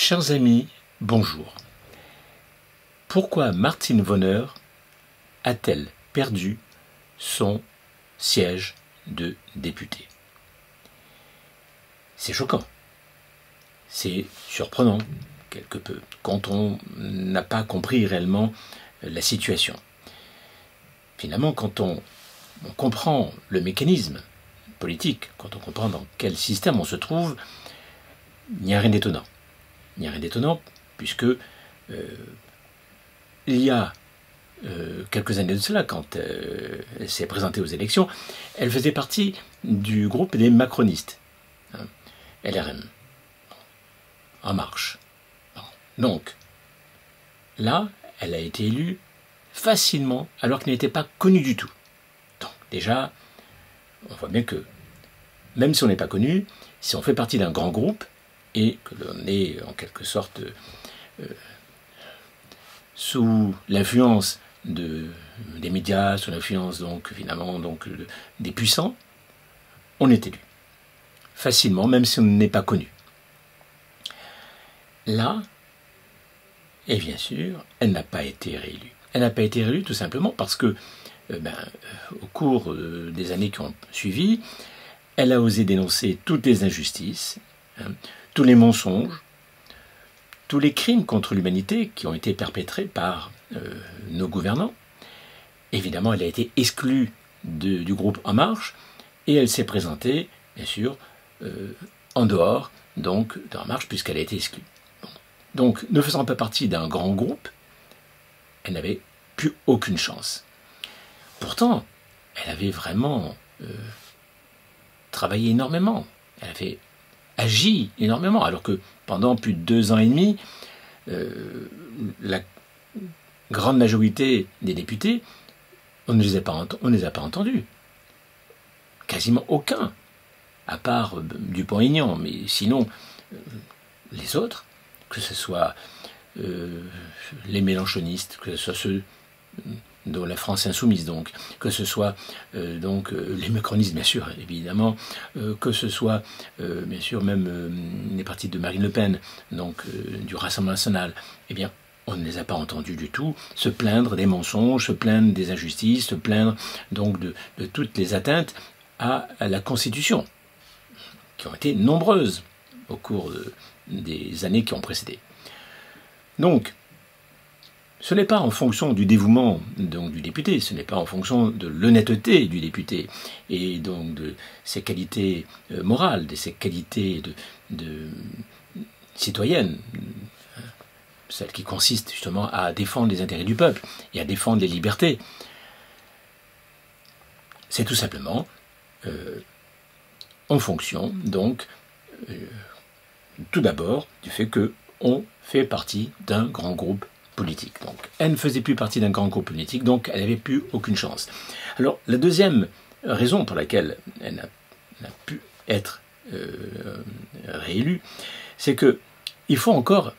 Chers amis, bonjour. Pourquoi Martine Vonner a-t-elle perdu son siège de députée? C'est choquant, c'est surprenant quelque peu, quand on n'a pas compris réellement la situation. Finalement, quand on comprend le mécanisme politique, quand on comprend dans quel système on se trouve, il n'y a rien d'étonnant. Il n'y a rien d'étonnant puisque il y a quelques années de cela, quand elle s'est présentée aux élections, elle faisait partie du groupe des macronistes, LRM, En Marche. Donc, là, elle a été élue facilement, alors qu'elle n'était pas connue du tout. Donc, déjà, on voit bien que, même si on n'est pas connu, si on fait partie d'un grand groupe, et que l'on est en quelque sorte sous l'influence des médias, sous l'influence donc finalement des puissants, on est élu facilement, même si on n'est pas connu. Là, et bien sûr, elle n'a pas été réélue. Elle n'a pas été réélue tout simplement parce que, au cours des années qui ont suivi, elle a osé dénoncer toutes les injustices, tous les mensonges, tous les crimes contre l'humanité qui ont été perpétrés par nos gouvernants. Évidemment, elle a été exclue du groupe En Marche et elle s'est présentée, bien sûr, en dehors donc d'En Marche puisqu'elle a été exclue. Bon. Donc, ne faisant pas partie d'un grand groupe, elle n'avait plus aucune chance. Pourtant, elle avait vraiment travaillé énormément. Elle avait agi énormément, alors que pendant plus de 2 ans et demi, la grande majorité des députés, on ne les a pas entendus. Quasiment aucun, à part Dupont-Aignan, mais sinon, les autres, que ce soit les mélenchonistes, que ce soit ceux de la France insoumise, donc, que ce soit les macronistes, bien sûr, évidemment, que ce soit, bien sûr, même les partis de Marine Le Pen, donc du Rassemblement national, eh bien, on ne les a pas entendus du tout se plaindre des mensonges, se plaindre des injustices, se plaindre donc de toutes les atteintes à la Constitution, qui ont été nombreuses au cours des années qui ont précédé. Donc, ce n'est pas en fonction du dévouement donc, du député, ce n'est pas en fonction de l'honnêteté du député et donc de ses qualités morales, de ses qualités de citoyennes, celles qui consistent justement à défendre les intérêts du peuple et à défendre les libertés. C'est tout simplement en fonction, donc, tout d'abord, du fait qu'on fait partie d'un grand groupe politique. Donc, elle ne faisait plus partie d'un grand groupe politique, donc elle n'avait plus aucune chance. Alors, la deuxième raison pour laquelle elle n'a pu être réélue, c'est qu'il faut encore,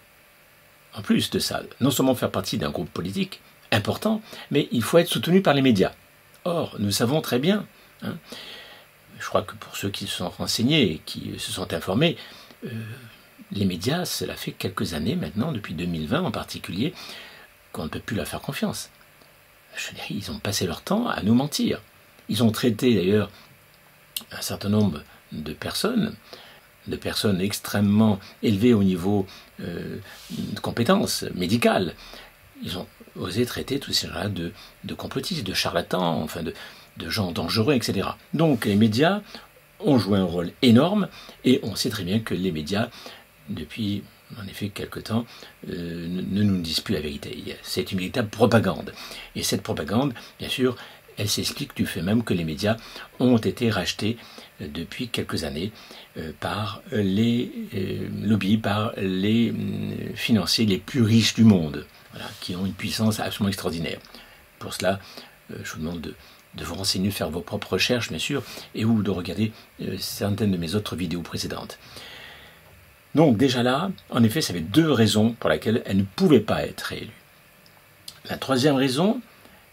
en plus de ça, non seulement faire partie d'un groupe politique important, mais il faut être soutenu par les médias. Or, nous savons très bien, je crois que pour ceux qui se sont renseignés et qui se sont informés, les médias, cela fait quelques années maintenant, depuis 2020 en particulier, qu'on ne peut plus leur faire confiance. Je veux dire, ils ont passé leur temps à nous mentir. Ils ont traité d'ailleurs un certain nombre de personnes extrêmement élevées au niveau de compétences médicales. Ils ont osé traiter tous ces gens-là de complotistes, de charlatans, enfin de gens dangereux, etc. Donc les médias ont joué un rôle énorme et on sait très bien que les médias, depuis en effet quelque temps, ne nous disent plus la vérité. C'est une véritable propagande. Et cette propagande, bien sûr, elle s'explique du fait même que les médias ont été rachetés depuis quelques années par les lobbies, par les financiers les plus riches du monde, voilà, qui ont une puissance absolument extraordinaire. Pour cela, je vous demande de vous renseigner, de faire vos propres recherches, bien sûr, et ou de regarder certaines de mes autres vidéos précédentes. Donc déjà là, en effet, ça avait 2 raisons pour lesquelles elle ne pouvait pas être réélue. La troisième raison,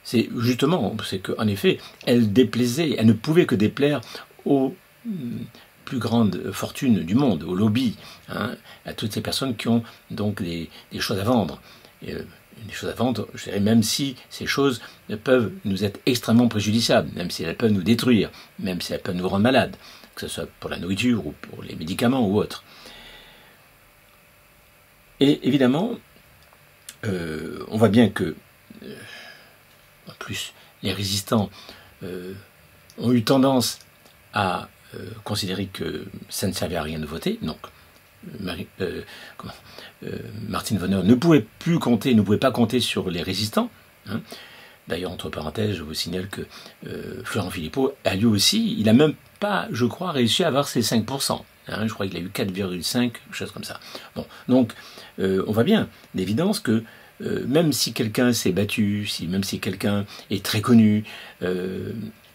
c'est justement, c'est qu'en effet, elle déplaisait, elle ne pouvait que déplaire aux plus grandes fortunes du monde, au lobby, hein, à toutes ces personnes qui ont donc des choses à vendre. Des choses à vendre, je dirais, même si ces choses peuvent nous être extrêmement préjudiciables, même si elles peuvent nous détruire, même si elles peuvent nous rendre malades, que ce soit pour la nourriture ou pour les médicaments ou autre. Et évidemment, on voit bien que, en plus, les résistants ont eu tendance à considérer que ça ne servait à rien de voter. Donc, Martin Wöhner ne pouvait pas compter sur les résistants. Hein. D'ailleurs, entre parenthèses, je vous signale que Florent Philippot a lui aussi, il n'a même pas, je crois, réussi à avoir ses 5%. Hein, je crois qu'il a eu 4,5, quelque chose comme ça. Bon, donc, on voit bien, d'évidence, que même si quelqu'un s'est battu, même si quelqu'un est très connu,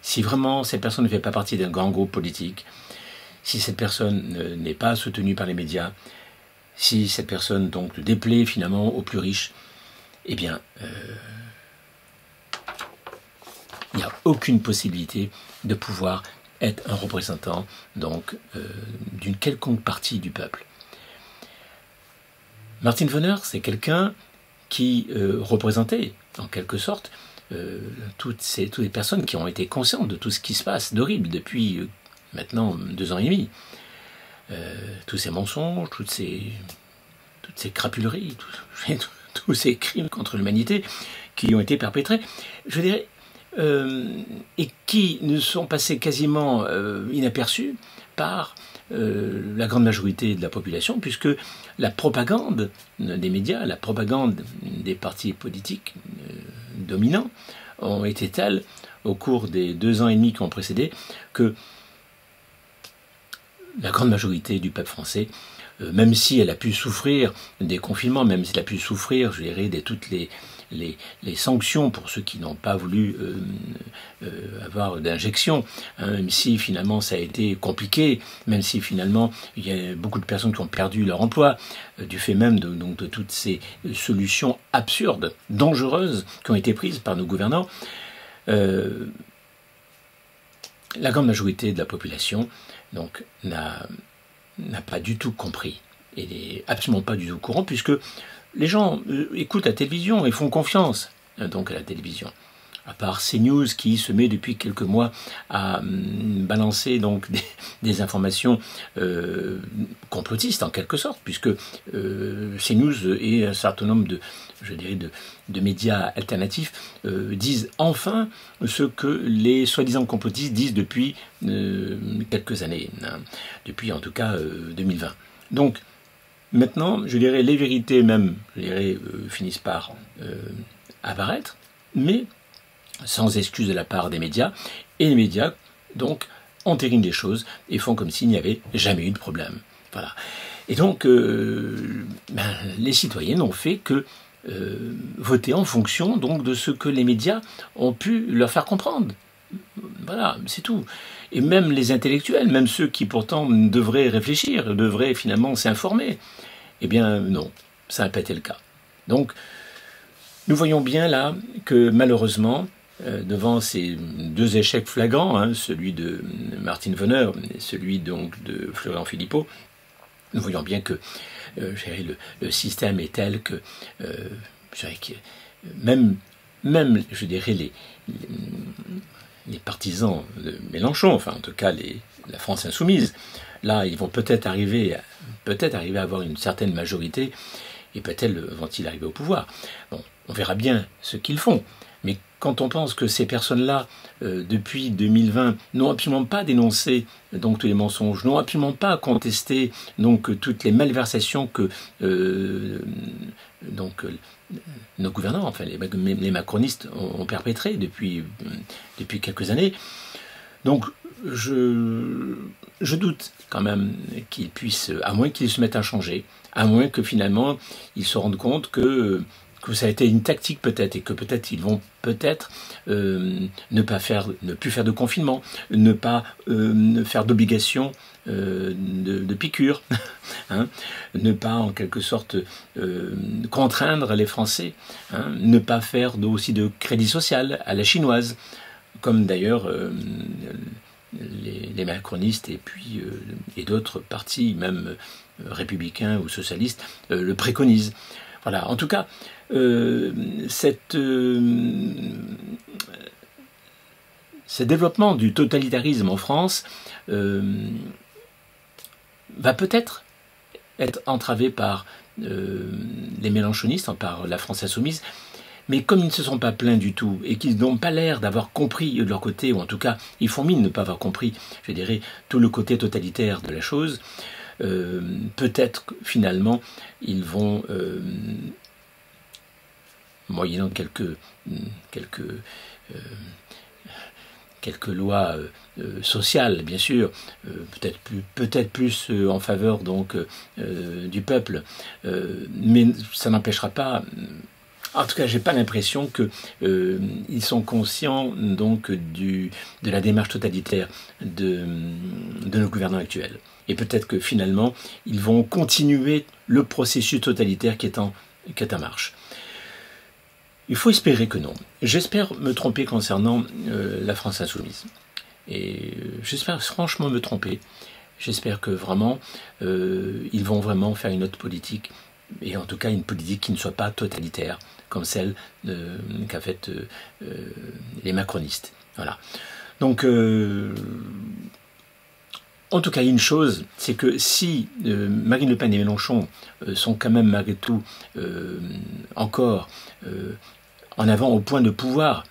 si vraiment cette personne ne fait pas partie d'un grand groupe politique, si cette personne n'est pas soutenue par les médias, si cette personne donc déplaît finalement aux plus riches, eh bien, il n'y a aucune possibilité de pouvoir être un représentant donc d'une quelconque partie du peuple. Martin Wöhner, c'est quelqu'un qui représentait, en quelque sorte, toutes les personnes qui ont été conscientes de tout ce qui se passe d'horrible depuis maintenant 2 ans et demi. Tous ces mensonges, toutes ces crapuleries, tous ces crimes contre l'humanité qui ont été perpétrés, je dirais, et qui ne sont passés quasiment inaperçus par la grande majorité de la population, puisque la propagande des médias, la propagande des partis politiques dominants ont été telles au cours des 2 ans et demi qui ont précédé que la grande majorité du peuple français, même si elle a pu souffrir des confinements, même si elle a pu souffrir, je dirais, de toutes les sanctions pour ceux qui n'ont pas voulu avoir d'injection, hein, même si finalement ça a été compliqué, même si finalement il y a beaucoup de personnes qui ont perdu leur emploi, du fait même de toutes ces solutions absurdes, dangereuses, qui ont été prises par nos gouvernants, la grande majorité de la population donc n'a pas du tout compris et n'est absolument pas du tout au courant, puisque les gens écoutent la télévision et font confiance donc à la télévision. À part CNews qui se met depuis quelques mois à balancer donc des informations complotistes en quelque sorte, puisque CNews et un certain nombre de médias alternatifs disent enfin ce que les soi-disant complotistes disent depuis quelques années, hein, depuis en tout cas 2020. Donc maintenant, je dirais, les vérités même, finissent par apparaître, mais sans excuse de la part des médias, et les médias, donc, entérinent des choses et font comme s'il n'y avait jamais eu de problème. Voilà. Et donc, les citoyens n'ont fait que voter en fonction donc, de ce que les médias ont pu leur faire comprendre. Voilà, c'est tout. Et même les intellectuels, même ceux qui pourtant devraient réfléchir, devraient finalement s'informer, eh bien non, ça n'a pas été le cas. Donc, nous voyons bien là que malheureusement, devant ces 2 échecs flagrants, hein, celui de Martin Wöhner et celui donc de Florent Philippot, nous voyons bien que le système est tel que, même je dirais, les partisans de Mélenchon, enfin en tout cas la France insoumise, là ils vont peut-être arriver à avoir une certaine majorité et peut-être vont-ils arriver au pouvoir. Bon, on verra bien ce qu'ils font. Mais quand on pense que ces personnes-là, depuis 2020, n'ont absolument pas dénoncé donc tous les mensonges, n'ont absolument pas contesté donc toutes les malversations que nos gouvernants, enfin les macronistes ont perpétrées depuis quelques années. Donc je doute quand même qu'ils puissent, à moins qu'ils se mettent à changer, à moins que finalement ils se rendent compte que ça a été une tactique peut-être, et que peut-être ils vont peut-être ne plus faire de confinement, ne pas faire d'obligation de piqûre, hein, ne pas en quelque sorte contraindre les Français, hein, ne pas faire aussi de crédit social à la chinoise, comme d'ailleurs les macronistes et d'autres partis, même républicains ou socialistes, le préconisent. Voilà, en tout cas, ce développement du totalitarisme en France va peut-être être entravé par les mélenchonistes, par la France insoumise, mais comme ils ne se sont pas plaints du tout et qu'ils n'ont pas l'air d'avoir compris de leur côté, ou en tout cas ils font mine de ne pas avoir compris, je dirais, tout le côté totalitaire de la chose, peut-être finalement ils vont, moyennant quelques lois sociales, bien sûr, peut-être plus en faveur donc du peuple, mais ça n'empêchera pas. En tout cas, j'ai pas l'impression qu'ils sont conscients donc de la démarche totalitaire de nos gouvernants actuels. Et peut-être que finalement, ils vont continuer le processus totalitaire qui est en marche. Il faut espérer que non. J'espère me tromper concernant la France insoumise. Et j'espère franchement me tromper. J'espère que vraiment, ils vont vraiment faire une autre politique, et en tout cas une politique qui ne soit pas totalitaire, comme celle qu'a faite les macronistes. Voilà. Donc, en tout cas, une chose, c'est que si Marine Le Pen et Mélenchon sont quand même malgré tout encore en avant au point de pouvoir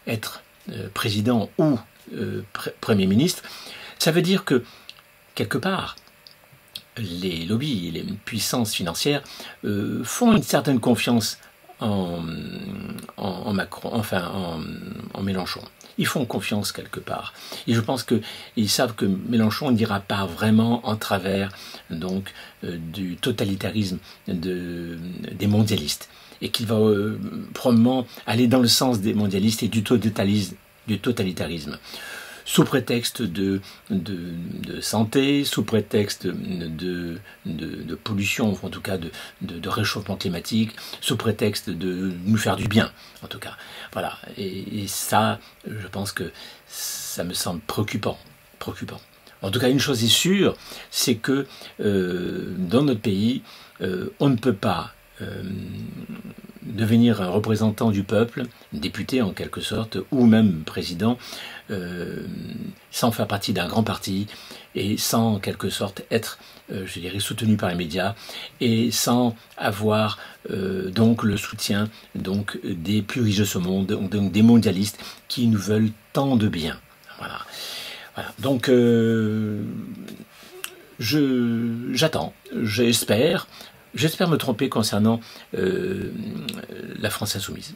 être président ou Premier ministre, ça veut dire que, quelque part, les lobbies, les puissances financières font une certaine confiance en Macron, enfin en Mélenchon. Ils font confiance quelque part. Et je pense qu'ils savent que Mélenchon n'ira pas vraiment en travers donc, du totalitarisme des mondialistes. Et qu'il va probablement aller dans le sens des mondialistes et du totalitarisme. Sous prétexte de santé, sous prétexte de pollution, en tout cas de réchauffement climatique, sous prétexte de nous faire du bien, en tout cas. Voilà. Et ça, je pense que ça me semble préoccupant. En tout cas, une chose est sûre, c'est que dans notre pays, on ne peut pas devenir un représentant du peuple, député en quelque sorte, ou même président, sans faire partie d'un grand parti et sans en quelque sorte être, je dirais, soutenu par les médias et sans avoir donc le soutien donc des plus riches de ce monde, donc des mondialistes qui nous veulent tant de bien. Voilà. Donc j'attends, j'espère me tromper concernant la France insoumise.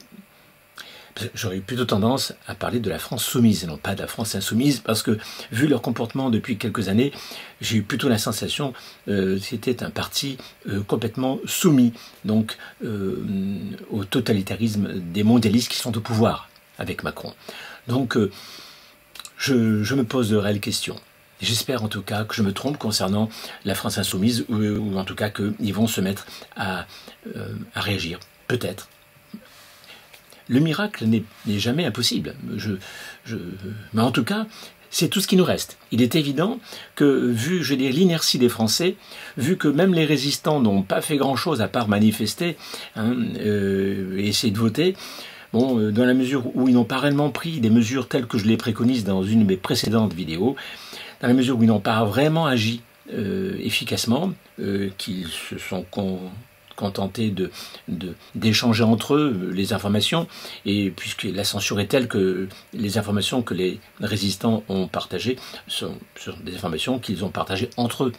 J'aurais plutôt tendance à parler de la France soumise et non pas de la France insoumise, parce que vu leur comportement depuis quelques années, j'ai eu plutôt la sensation que c'était un parti complètement soumis donc, au totalitarisme des mondialistes qui sont au pouvoir avec Macron. Donc je me pose de réelles questions. J'espère en tout cas que je me trompe concernant la France insoumise, ou en tout cas qu'ils vont se mettre à réagir. Peut-être. Le miracle n'est jamais impossible. Mais en tout cas, c'est tout ce qui nous reste. Il est évident que, vu, je dirais, l'inertie des Français, vu que même les résistants n'ont pas fait grand-chose à part manifester et essayer de voter, bon, dans la mesure où ils n'ont pas réellement pris des mesures telles que je les préconise dans une de mes précédentes vidéos, dans la mesure où ils n'ont pas vraiment agi efficacement, qu'ils se sont contentés d'échanger entre eux les informations, et puisque la censure est telle que les informations que les résistants ont partagées sont des informations qu'ils ont partagées entre eux,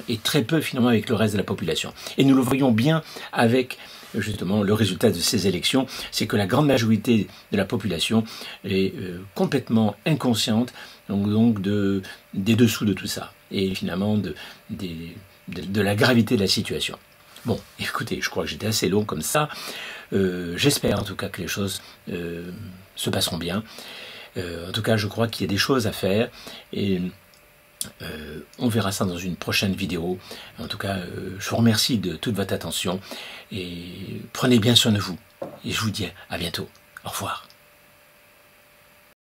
et très peu finalement avec le reste de la population. Et nous le voyons bien avec justement le résultat de ces élections, c'est que la grande majorité de la population est complètement inconsciente donc des dessous de tout ça, et finalement de la gravité de la situation. Bon, écoutez, je crois que j'étais assez long comme ça. J'espère en tout cas que les choses se passeront bien. En tout cas, je crois qu'il y a des choses à faire, et on verra ça dans une prochaine vidéo. En tout cas, je vous remercie de toute votre attention, et prenez bien soin de vous. Et je vous dis à bientôt. Au revoir.